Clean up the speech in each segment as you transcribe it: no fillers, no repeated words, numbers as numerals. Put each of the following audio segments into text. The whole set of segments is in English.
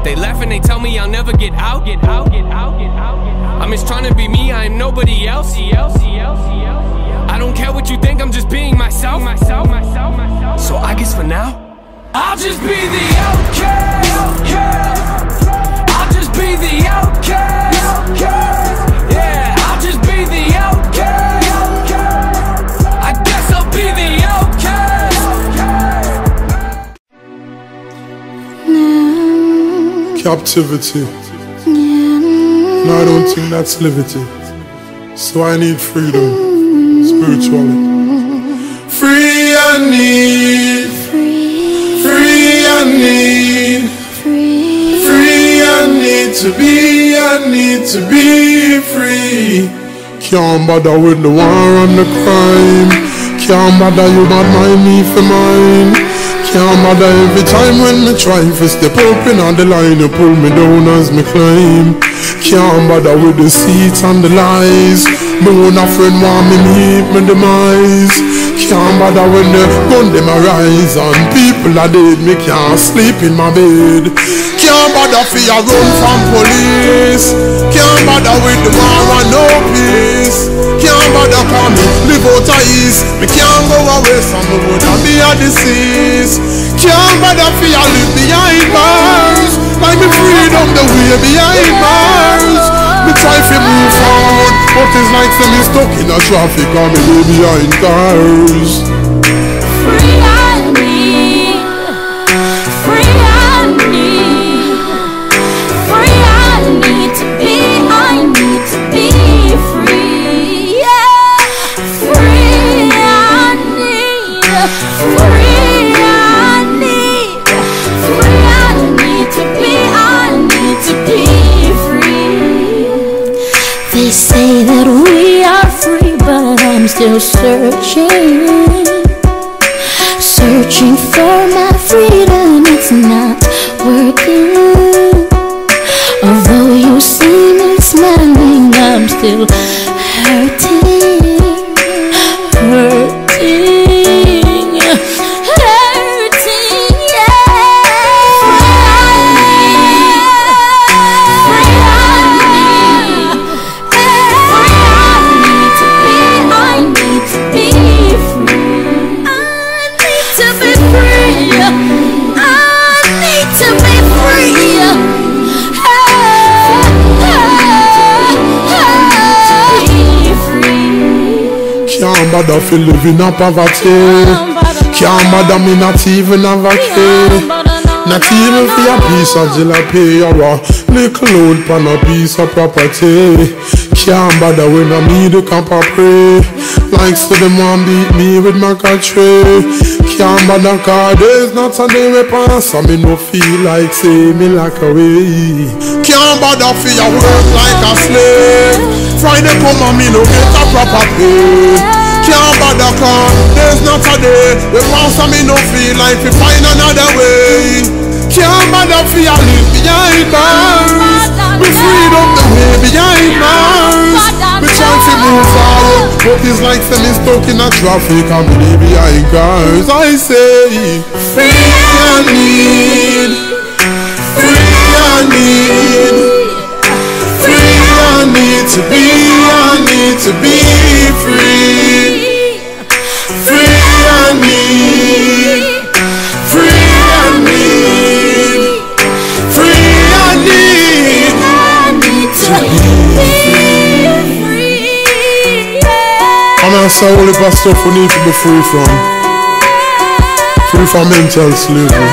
They laugh and they tell me I'll never get out. I'm just trying to be me, I am nobody else. I don't care what you think, I'm just being myself. So I guess for now, I'll just be the outcast. I'll just be the outcast. Yeah, I'll just be the outcast. I guess I'll be the outcast. Captivity. No, I don't think that's liberty. So I need freedom, spiritually. Free I need. Free I need. Free I need to be. I need to be free. Can't bother with the war and the crime. Can't bother you bad mind me for mine. Can't bother every time when me try to step up in on the line. You pull me down as me climb. Can't bother with the seats and the lies. Me own a friend want me meet my demise. Can't bother when the gun them arise and people are dead. Me can't sleep in my bed. Can't bother for you run from police. Can't bother with the war and no peace. Can't bother call me live out of east. Me can't go away from the wood and be a disease. Can't bother for you live behind bars. Like me freedom the way behind bars. Me try to move forward, but it's like say me stuck in a traffic or me way behind cars. Free I need. Free I need. Free I need to be. I need to be free. Yeah. Free I need. Free I need. Free I need to be. I need to be free. They say that we are free, but I'm still searching. Searching for my freedom, it's not working. Although you see me smiling, I'm still hurting. Hurting, yeah. Free I need to be. I need to be free. I need to be free. I need to be free. Can't bother for living in poverty. Can't bother me not even have a key. Not even for a piece of jalapeno or a little load pan a piece of property. Can't bother when I need a cup of pray. Like so them want beat me with my country. Can't bother cause there's not a day we pass and me no feel like say me like away. Can't bother for your work like a slave. Friday come and me no get a proper pay. Can't bother cause there's not a day we pass and me no feel like we find another way. Can't bother for your live behind bars. We freedom the way behind bars. We try to move forward, but it's like say me stuck in a traffic and me live behind cars. I say, free I need. Free I need. Free I need to be. I need to be free. Free I need. Free I need. Free I need. I need to be free. I'm not saying only for stuff we need to be free from. Free from mental slavery.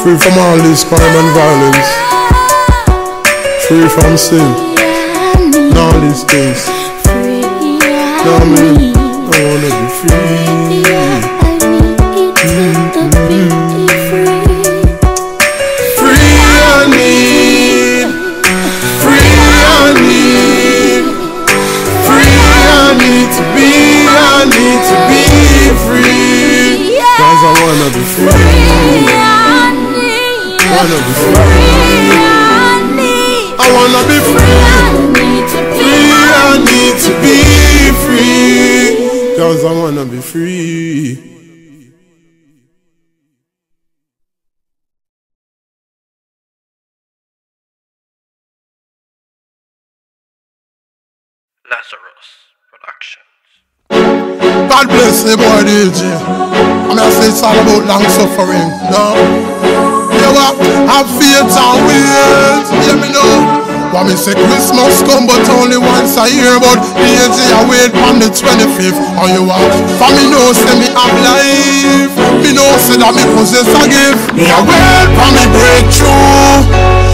Free from all this crime and violence. Free from sin. And all these things. Now I mean, I wanna be free. Free I need. Free I need. Free I need to be. I need to be free. Cause I wanna be free. Wanna be free. I wanna be free. Free I need to be free. Cause I wanna be free. Lazarus Productions. God bless the boy DJ. I'm gonna say it's all about long suffering. No? You know what? Have faith and wait. Hear me now. What me say Christmas come but only once a year. But DJ I wait on the 25th. How you want? For me know say me have life. Me know say that me possess a gift. Me a wait for me breakthrough.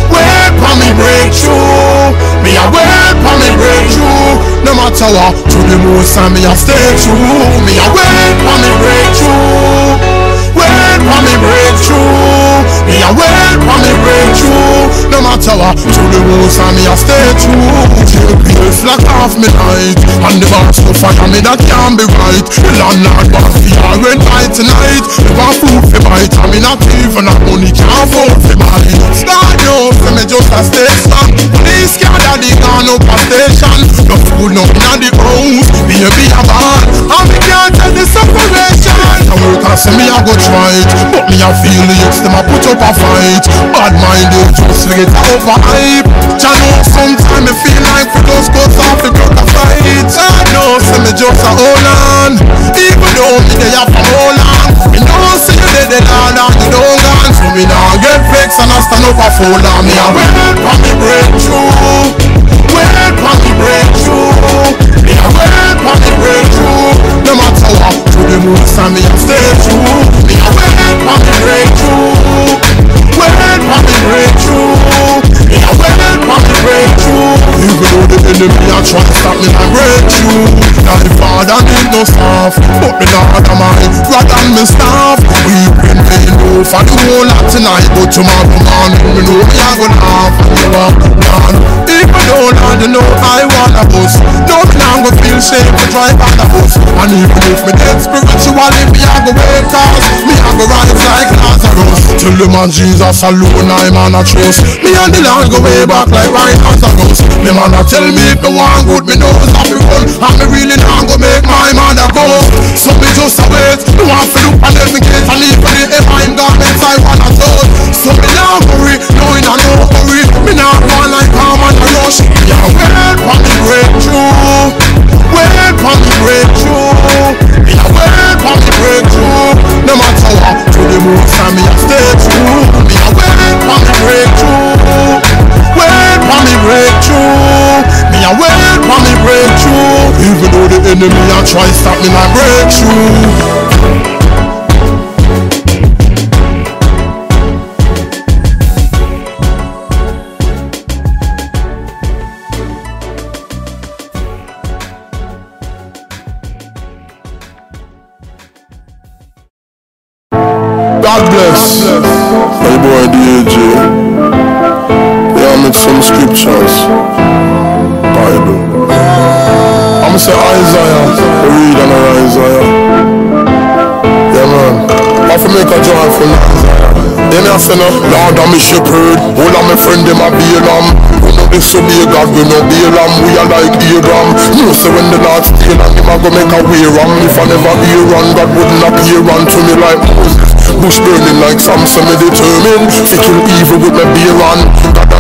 Wait for me breakthrough. Me a wait for me breakthrough. No matter what, to the most and me a stay true. Me a wait for me breakthrough. Wait for me breakthrough. Me a wait for me breakthrough. No matter what, to the most and me a stay true. Take the flag off me night, and the boss to fire me that can't be right. The landlord boss fear red light tonight. Never food for bite, and me not even have money can't afford for bite. Start yo, so me just a stay strong. Police can't daddy gone up a station. No food nothing at the house, baby a bad, and me can't tell the separation. I work and say me a go try it, but me a feel the youths them a put up a fight. Bad minded just to get over hype. I know sometimes me feel like for those goes off the block a fight. I know say me just a hold on, even though me they have to hold on. Me know say you dead the land and you don't gone, so me nah get vexed and I stand up a fold on. Me a wait for me breakthrough. Wait for me breakthrough. Me a wait for me breakthrough. No matter what, to the most and me a stay true. Me a wait for me breakthrough. Wait for me breakthrough. Me a wait for me breakthrough. Even though the enemy a try to stop me like breakthrough. Now the father need no staff, but the Lord of mine rather than me staff. We been paying no for the whole lot tonight, but tomorrow morning me know me a go laugh. You are gone. Even though Lord you know I want a bus, no me nah go feel shame to drive on the bus. And even if me dead spiritually, me a go wake cause me a go rise like Lazarus. Till the man Jesus alone I man a trust. Me and the Lord go way back like Lazarus. Me man a tell me if me want good, me knows that me run, and me really not go make my mother go. So me just a wait, me want to look and let me get and leave for the divine garments I want to touch. So me not worry, knowing I no hurry. Me not run like calm and a rush. Me a wait for me breakthrough. Wait for me breakthrough. Me a wait for me breakthrough. No matter what, to the most and me a stay true. Me a wait for me breakthrough. Wait for me breakthrough. Me a wait for me breakthrough. Even though the enemy a try stop me my breakthrough. God bless. Hey boy DJ. Yeah, I made some scriptures. Bible. I'ma say Isaiah. Read on Isaiah. Yeah man. I have to make a joyful Isaiah. Then I say no, Lord I'm a shepherd. All of my friend them a Balaam. We know this will be a God, we know Balaam. We are like Abraham. You say when the Lord steal and him a go make a way wrong. If I never be run, God wouldn't appear unto me like Moses. Bush burning like Samson, me determined to kill evil with my beer on.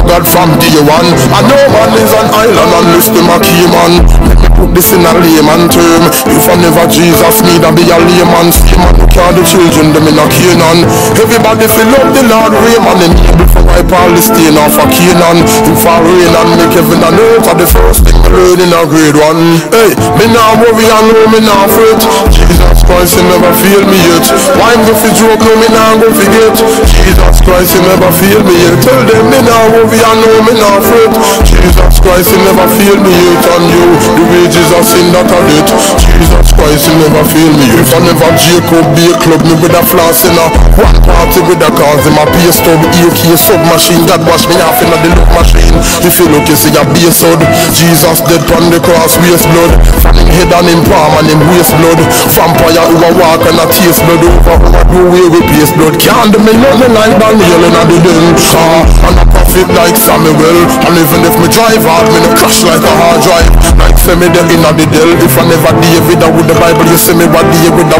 God from day one. I know man is an island unless them a key man. Let me put this in a layman term. If I never Jesus me, that be a layman. See man who carry the children, them in a Canaan. Everybody fill up the Lord Raymond and able to wipe all the stain off a Canaan. If I rain and make heaven and earth are the first thing I learn in a grade one. Hey, me nah worry, I know me nah fret. Jesus Christ, he never fail me yet. Why I'm go fi joke, no me nah go forget. Jesus Christ, he never fail me yet. Tell them me nah worry, I know me nah fret. Jesus Christ, he never fail me yet. And you, the wages of sin that I did. Jesus Christ, he never fail me yet. If I never Jacob be a club, me with a floss in a one party with a cause in my PS stub, AK submachine. God wash me off in a the look machine. If you look, you see a base hood. Jesus dead on the cross, waste blood. From him head and him palm and him waste blood. Vampire who a walk and a taste blood. Over who a do way with paste blood. Can't do me nothing like Daniel in a the den. And a prophet like Samuel. And even if me drive hard, me no crash like a hard drive. Like say me there in a the del. If I never David with the Bible, you see me what day with a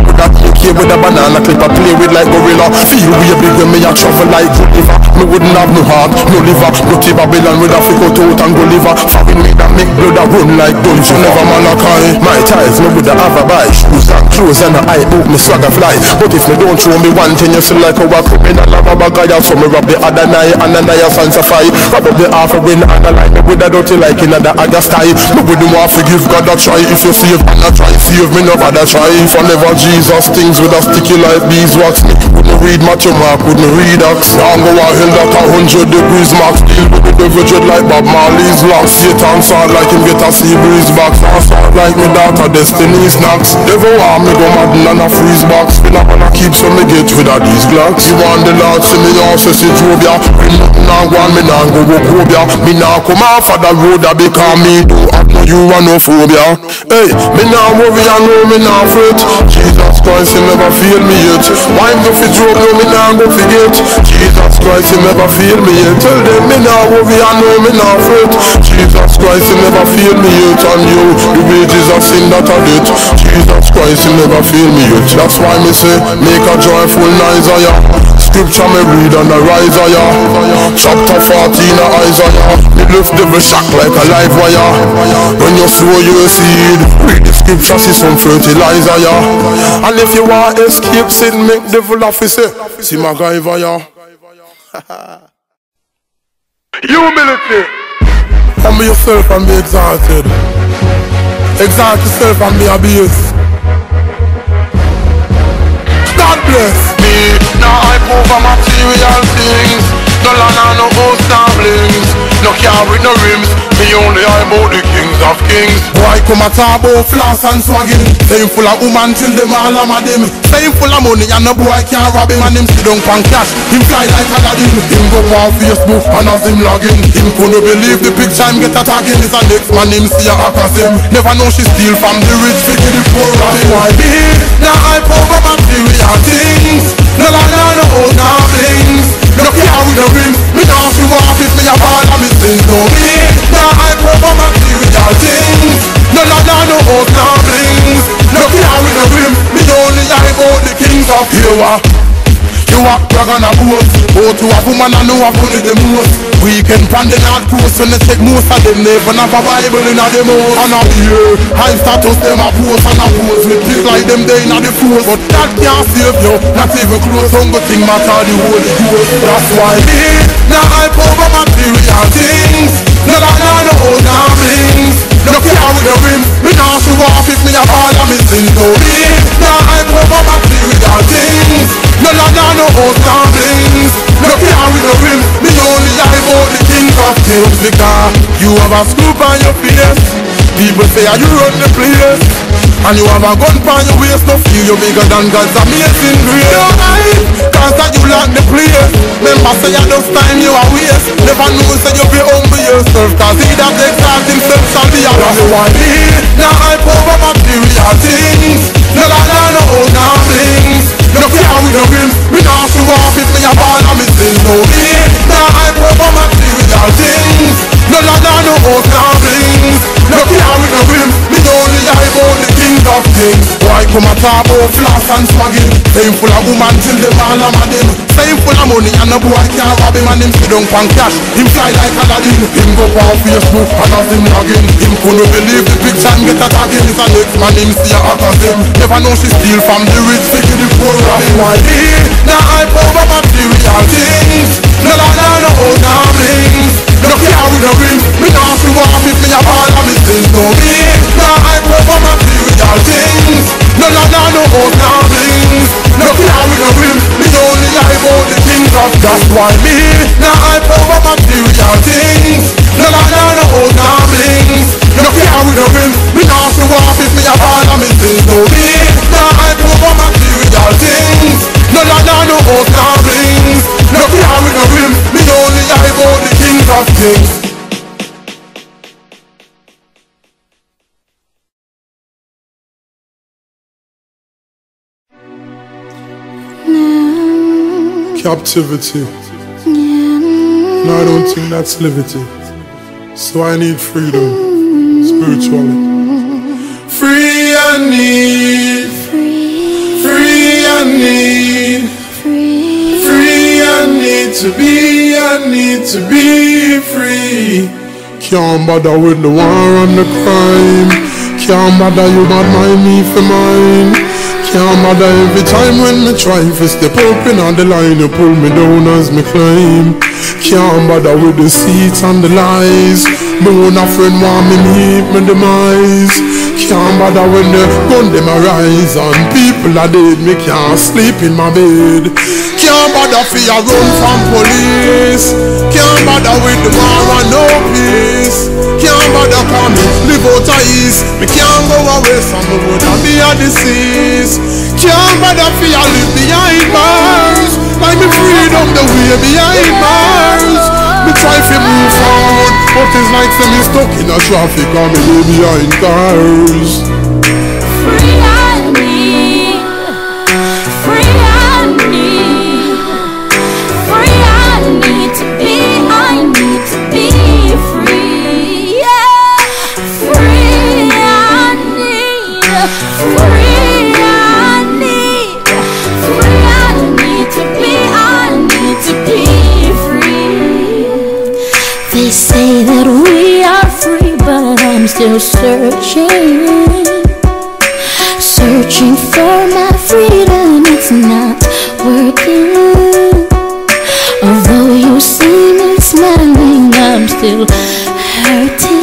AK with a banana clip I play with like gorilla. Feel weird big when me a travel like Gulliver. Me wouldn't have no heart, no liver. Dirty Babylon with a flick out and go liver. Foreign me that make blood a run like guns. You never Malachi. My ties, me woulda have a buy. Shoes and clothes and a eye book, me swagger fly. But if me don't show me one thing, you feel like a criminal of a bagaya. So me rob the other night and another sanctify. Rob up the half a win and a line. Me with a dirty like in the other sky. Me wouldn't want to give God a try. If you save and a try, save me no bother try. If I never Jesus things with a sticky like beeswax. Me wouldn't read Matthew Mark, wouldn't read Acts. Now go a hill that 100 degrees max. Deal with the devil dread like Bob Marley's locks. Satan sound like him get a sea breeze box. I sound like me daughter Destiny snacks. Devil want me go mad and a freeze box. Me not wanna keep so me get rid of these glocks. You want the Lord see me off so see Jobia. Me not want me not go Wokobia. Me not come off of the road that become me do have no you and no phobia. Hey, me not worry and no me not fret. Jesus Christ he never fail me yet. Why go fi joke no me not go forget. Jesus Christ he never fail me yet. Tell them me not worry and no me not fret. Jesus Christ he never fail me yet. And you, the wages of sin that are debt. Jesus Christ he never fail me yet. That's why me say make a joyful noise of ya. Scripture me read and a rise of ya. Chapter 14 of Isaiah. Me lift devil shock like a live wire. When you sow your seed, read the scripture see some fertilizer ya. And if you want escape sin, make devil officer see MacGyver ya. Humility. Humble yourself and be exalted. Exalt yourself and be abused. God bless me. Now I over material things. No land and no host and blings. No car with no rims. Me only I about the kings of kings. Boy come a talk about floss and swagging. Say him full of woman till them all am a them. Say him full of money and no boy can't rob him. And him sit down pan cash. Him fly like Aladdin. Him go on Facebook and as him logging. Him couldn't believe the picture him get attacking. Is a next man him see a across him. Never know she steal from the rich to the poor. Why me? Now I over material things. No land and no host and blings. No car with no rims. Me now she walk if me a ball and me sins. No me. Now I over material things. No land and no host and blings. No car with no rims. Me only I about the kings of Yehovah. You a drag on a boat. Go to a woman and know a funny the most. Weekend pan the North Coast when they take most of them. Never have a Bible in a them house. And a year high status them a post and a pose. With pick like them they in a the force. But that can't save you. Not even close. Hunger thing matter the Holy Ghost. That's why me now I over material things. No land and no host and blings. No car with no rims. Me now she walk if me a ball and me sins. So me now I over material things. No land and no host and blings. No car with no rims. Me only I about the king of kings. Because you have a scoop on your face. People say you run the place. And you have a gun on your waist. No feel you bigger than God's amazing grace. No life, cause that you lock the place. Remember say you just time you are waste. Never know say you be humble yourself. Cause he that exalt himself shall be a that's why me now I over material things. No land and no host and blings. No car with no rims. Me now show off if me a ball and me sins. No me now I over material things. No land and no host and blings. No car with no rims. Me only I about the king of kings. Boy come a talk about floss and swagging. Say him full of woman till them all am a them. Say him full of money and no boy can't rob him. And him sit down pan cash. Him fly like Aladdin. Him go on Facebook and as him logging. Him couldn't believe the picture and get attacking. It's a next man him see a across him. Never know she steal from the rich to the poor. Why me? Now I over material things. No land and no host and blings. No car with no rims. Me now she walk if me a ball and me sins. No me. Now I over material things. No land and no host and blings. No car with no rims. Me only I about the kings of. That's why me. Now I over material things. No land and no host and blings. No car with no rims. Me now she walk if me a ball and me sins. No me. Now I over material things. No land and no host and blings. No car with no rims. Me only I about the kings of kings. Captivity. No, I don't think that's liberty. So I need freedom, spiritually. Free I need. Free I need. Free to be free. Can't bother with the war and the crime. Can't bother you bad mind me for mine. Can't bother every time when me try to step up in on the line. You pull me down as me climb. Can't bother with the seats and the lies. Me own a friend want me meet my demise. Can't bother when the gun them arise and people are dead. Me can't sleep in my bed. Can't bother for you run from police. Can't bother with the war and no peace. Can't bother call me live out of east. Me can't go away from the wood and be a disease. Can't bother for you live behind bars. Like me freedom the way behind bars. Me try to move forward, but it's like say me stuck in a traffic or me way behind cars. Free I need, free I need, free I need to be free, yeah. Free I need, free I need, free I need to be free. They say that we are free, but I'm still searching for my freedom. It's not working. Although you see me smiling, I'm still hurting,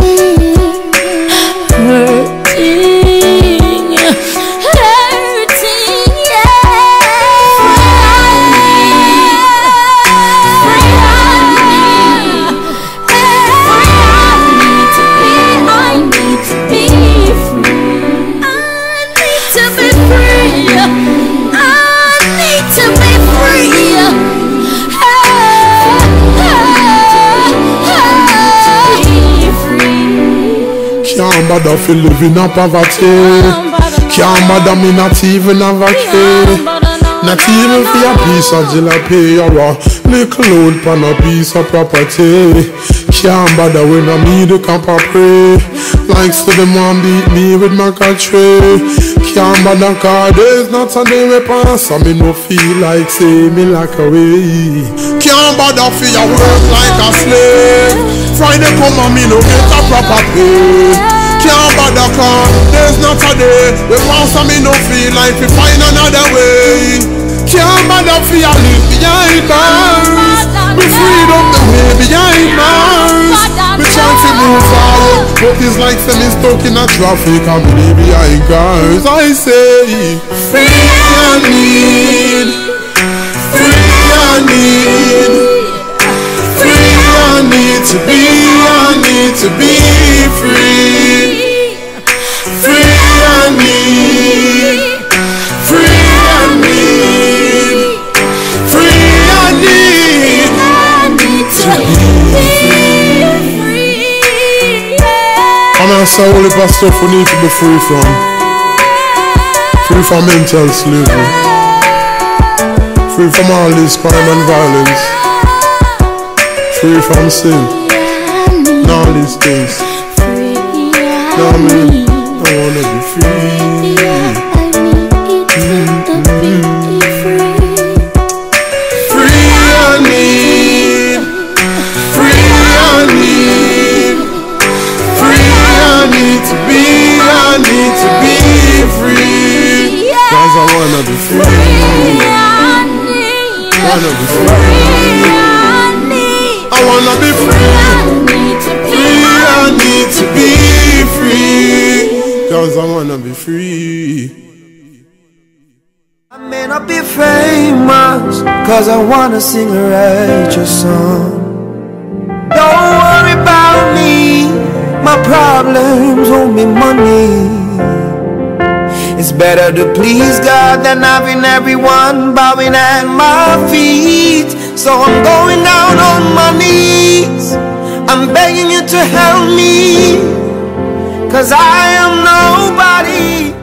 Can't bother fi live in a poverty. Can't bother me not even have a key. Not even for a piece of jalapeno or a little old pan a piece of property. Can't bother when I need a cup of pray. Like so them want beat me with my country. Can't bother cause there's not a day we pass and me no feel like say me like away. Can't bother for your work like a slave. Friday come and me no get a proper pay. Can't bother cause there's not a day we pass and me no feel like we find another way. Can't bother for your live behind bars. Me freedom the way behind bars. Me trying to move forward, but it's like say me stuck in a traffic and me live behind cars. I say free I need, free I need, free I need to be free. Free I need, free I need, free I need to be free. I'm gonna say all the stuff we need to be free from. Free from mental slavery. Free from all this crime and violence. Free from sin. And all these things. No, I mean, I wanna be free. Free I need, free I need, free I need to be free. Cause I wanna be free. Wanna be free. I wanna be free. I need to be free. Cause I wanna be free. I may not be famous, cause I wanna sing a righteous song. Don't worry about me, my problems owe me money. It's better to please God than having everyone bowing at my feet. So I'm going down on my knees, I'm begging you to help me, cause I am nobody.